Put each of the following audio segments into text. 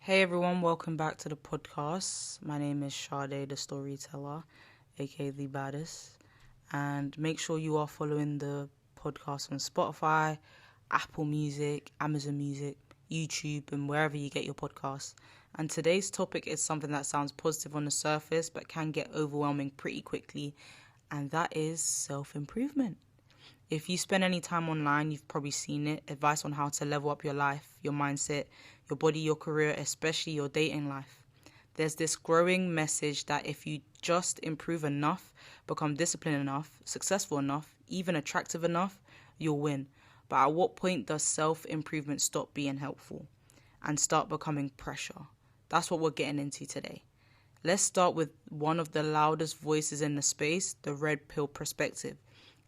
Hey everyone, welcome back to the podcast. My name is Sade, the storyteller, aka the baddest. And make sure you are following the podcast on Spotify, Apple Music, Amazon Music, YouTube, and wherever you get your podcasts. And today's topic is something that sounds positive on the surface but can get overwhelming pretty quickly, and that is self-improvement. If you spend any time online, you've probably seen it. Advice on how to level up your life, your mindset, your body, your career, especially your dating life. There's this growing message that if you just improve enough, become disciplined enough, successful enough, even attractive enough, you'll win. But at what point does self-improvement stop being helpful and start becoming pressure? That's what we're getting into today. Let's start with one of the loudest voices in the space, the red pill perspective.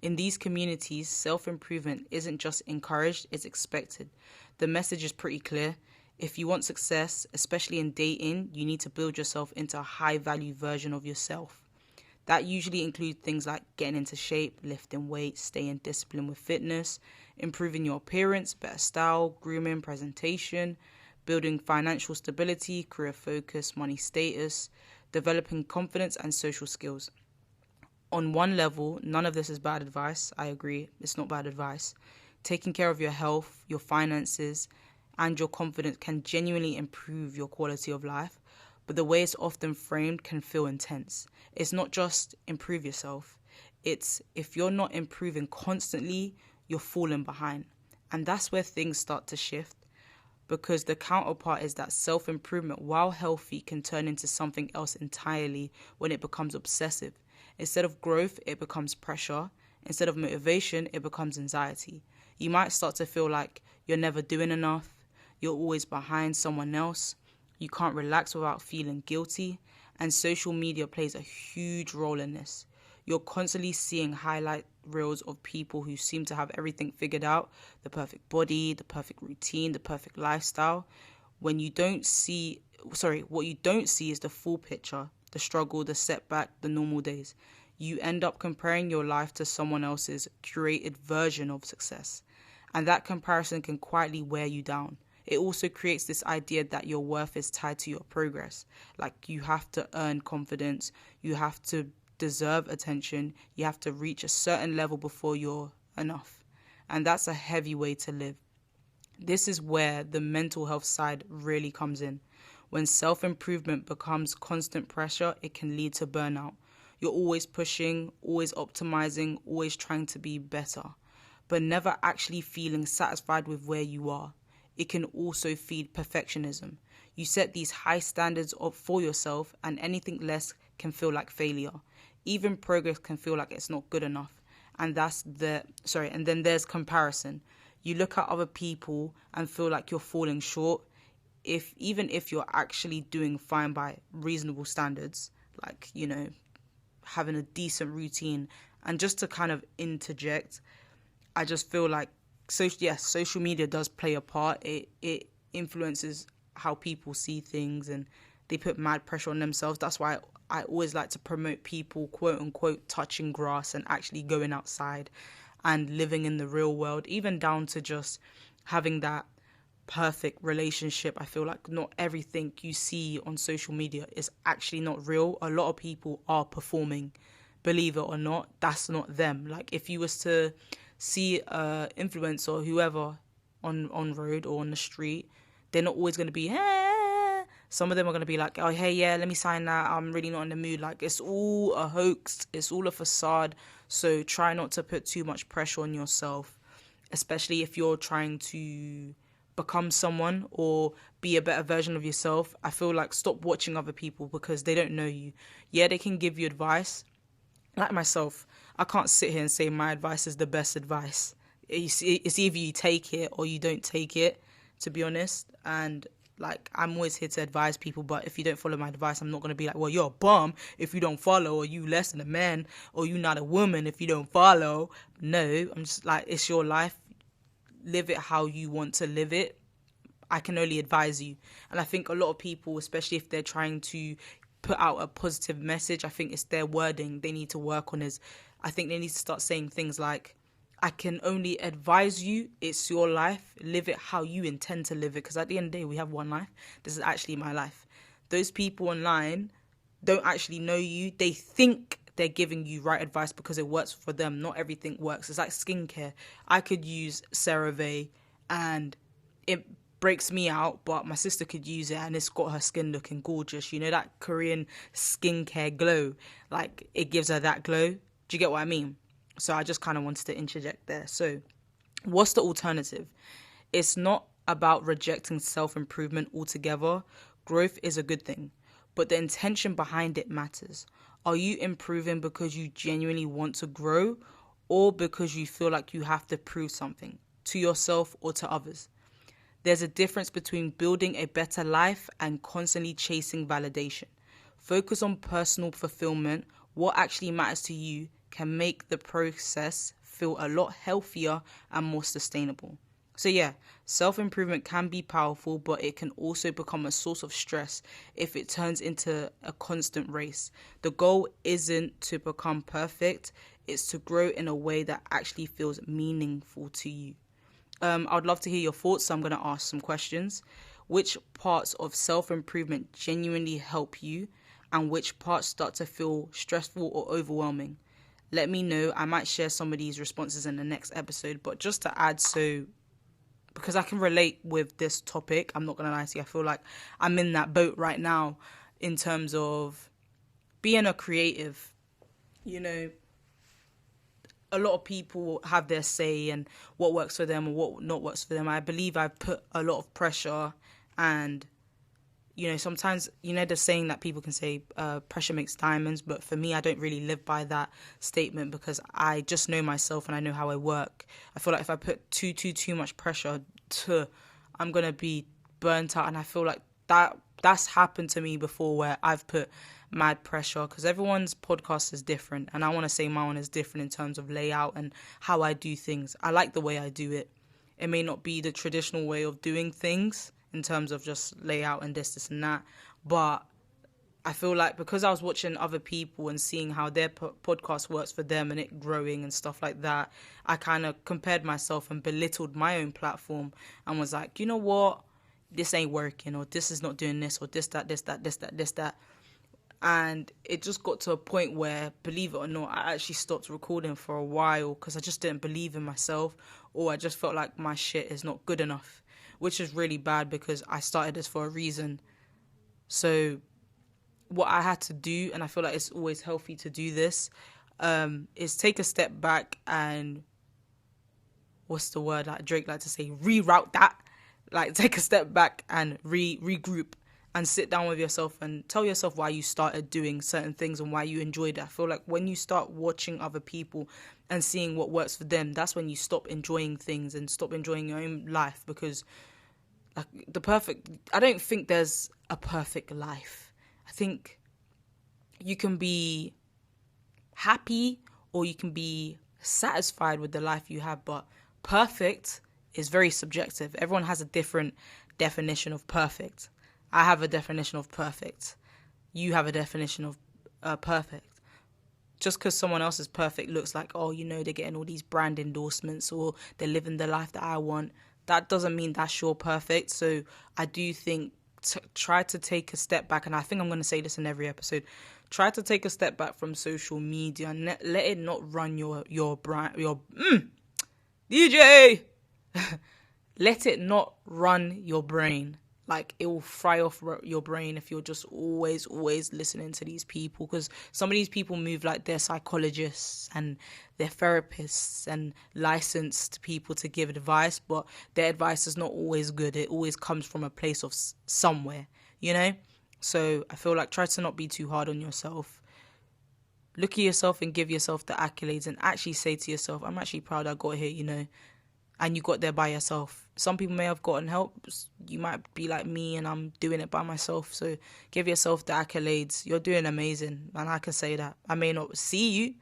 In these communities, self-improvement isn't just encouraged, it's expected. The message is pretty clear. If you want success, especially in dating, you need to build yourself into a high-value version of yourself. That usually includes things like getting into shape, lifting weights, staying disciplined with fitness, improving your appearance, better style, grooming, presentation, building financial stability, career focus, money status, developing confidence and social skills. On one level, none of this is bad advice. I agree, it's not bad advice. Taking care of your health, your finances, and your confidence can genuinely improve your quality of life, but the way it's often framed can feel intense. It's not just improve yourself. It's if you're not improving constantly, you're falling behind. And that's where things start to shift, because the counterpart is that self-improvement, while healthy, can turn into something else entirely when it becomes obsessive. Instead of growth, it becomes pressure. Instead of motivation, it becomes anxiety. You might start to feel like you're never doing enough, you're always behind someone else, you can't relax without feeling guilty, and social media plays a huge role in this. You're constantly seeing highlight reels of people who seem to have everything figured out, the perfect body, the perfect routine, the perfect lifestyle. What you don't see is the full picture, the struggle, the setback, the normal days. You end up comparing your life to someone else's curated version of success. And that comparison can quietly wear you down. It also creates this idea that your worth is tied to your progress. Like you have to earn confidence, you have to deserve attention, you have to reach a certain level before you're enough. And that's a heavy way to live. This is where the mental health side really comes in. When self-improvement becomes constant pressure, it can lead to burnout. You're always pushing, always optimizing, always trying to be better, but never actually feeling satisfied with where you are. It can also feed perfectionism. You set these high standards up for yourself, and anything less can feel like failure. Even progress can feel like it's not good enough. And then there's comparison. You look at other people and feel like you're falling short, even if you're actually doing fine by reasonable standards, like, having a decent routine. And just to kind of interject, I just feel like social media does play a part. It influences how people see things, and they put mad pressure on themselves. That's why I always like to promote people, quote unquote, touching grass and actually going outside and living in the real world, even down to just having that perfect relationship. I feel like not everything you see on social media is actually not real. A lot of people are performing. Believe it or not, that's not them. Like if you was to see influencer or whoever on road or on the street, they're not always going to be, hey. Some of them are going to be like, oh, hey, yeah, let me sign that. I'm really not in the mood. Like, it's all a hoax. It's all a facade. So try not to put too much pressure on yourself, especially if you're trying to become someone or be a better version of yourself. I feel like stop watching other people because they don't know you. Yeah, they can give you advice. Like myself, I can't sit here and say my advice is the best advice. It's either you take it or you don't take it, to be honest. And like, I'm always here to advise people, but if you don't follow my advice, I'm not going to be like, well, you're a bum if you don't follow, or you less than a man, or you not a woman if you don't follow. No, I'm just like, it's your life. Live it how you want to live it. I can only advise you. And I think a lot of people, especially if they're trying to put out a positive message, I think it's their wording they need to work on. I think they need to start saying things like, I can only advise you. It's your life. Live it how you intend to live it. Because at the end of the day, we have one life. This is actually my life. Those people online don't actually know you. They think they're giving you right advice because it works for them. Not everything works. It's like skincare. I could use CeraVe and it breaks me out, but my sister could use it and it's got her skin looking gorgeous. You know, that Korean skincare glow, like it gives her that glow. Do you get what I mean? So I just kind of wanted to interject there. So what's the alternative? It's not about rejecting self-improvement altogether. Growth is a good thing, but the intention behind it matters. Are you improving because you genuinely want to grow, or because you feel like you have to prove something to yourself or to others? There's a difference between building a better life and constantly chasing validation. Focus on personal fulfillment. What actually matters to you can make the process feel a lot healthier and more sustainable. So yeah, self-improvement can be powerful, but it can also become a source of stress if it turns into a constant race. The goal isn't to become perfect, it's to grow in a way that actually feels meaningful to you. I'd love to hear your thoughts, so I'm going to ask some questions. Which parts of self-improvement genuinely help you, and which parts start to feel stressful or overwhelming? Let me know. I might share some of these responses in the next episode, but just to add, so because I can relate with this topic, I'm not going to lie to you, I feel like I'm in that boat right now in terms of being a creative. You know, a lot of people have their say and what works for them and what not works for them. I believe I've put a lot of pressure, and you know, sometimes, you know, the saying that people can say, pressure makes diamonds, but for me, I don't really live by that statement because I just know myself and I know how I work. I feel like if I put too much pressure I'm going to be burnt out, and I feel like that's happened to me before where I've put mad pressure, because everyone's podcast is different, and I want to say my one is different in terms of layout and how I do things. I like the way I do it. It may not be the traditional way of doing things in terms of just layout and this and that, but I feel like because I was watching other people and seeing how their podcast works for them and it growing and stuff like that, I kind of compared myself and belittled my own platform and was like, you know what, this ain't working, or this is not doing this, or this, that. And it just got to a point where, believe it or not, I actually stopped recording for a while because I just didn't believe in myself, or I just felt like my shit is not good enough, which is really bad because I started this for a reason. So what I had to do, and I feel like it's always healthy to do this, is take a step back and, what's the word like Drake like to say, reroute that. Like, take a step back and regroup and sit down with yourself and tell yourself why you started doing certain things and why you enjoyed it. I feel like when you start watching other people and seeing what works for them, that's when you stop enjoying things and stop enjoying your own life, because like I don't think there's a perfect life. I think you can be happy or you can be satisfied with the life you have, but perfect is very subjective. Everyone has a different definition of perfect. I have a definition of perfect. You have a definition of perfect. Just because someone else's perfect looks like, oh, you know, they're getting all these brand endorsements or they're living the life that I want, that doesn't mean that's your perfect. So I do think try to take a step back, and I think I'm going to say this in every episode. Try to take a step back from social media and let it not run your brand, your DJ. Let it not run your brain. Like, it will fry off your brain if you're just always listening to these people, because some of these people move like they're psychologists and they're therapists and licensed people to give advice, but their advice is not always good. It always comes from a place of somewhere, you know? So I feel like try to not be too hard on yourself. Look at yourself and give yourself the accolades and actually say to yourself, I'm actually proud I got here, you know? And you got there by yourself. Some people may have gotten help. You might be like me and I'm doing it by myself. So give yourself the accolades. You're doing amazing. And I can say that. I may not see you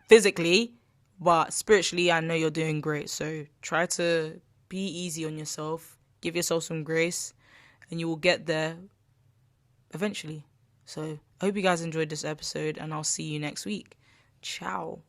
physically, but spiritually, I know you're doing great. So try to be easy on yourself. Give yourself some grace. And you will get there eventually. So I hope you guys enjoyed this episode. And I'll see you next week. Ciao.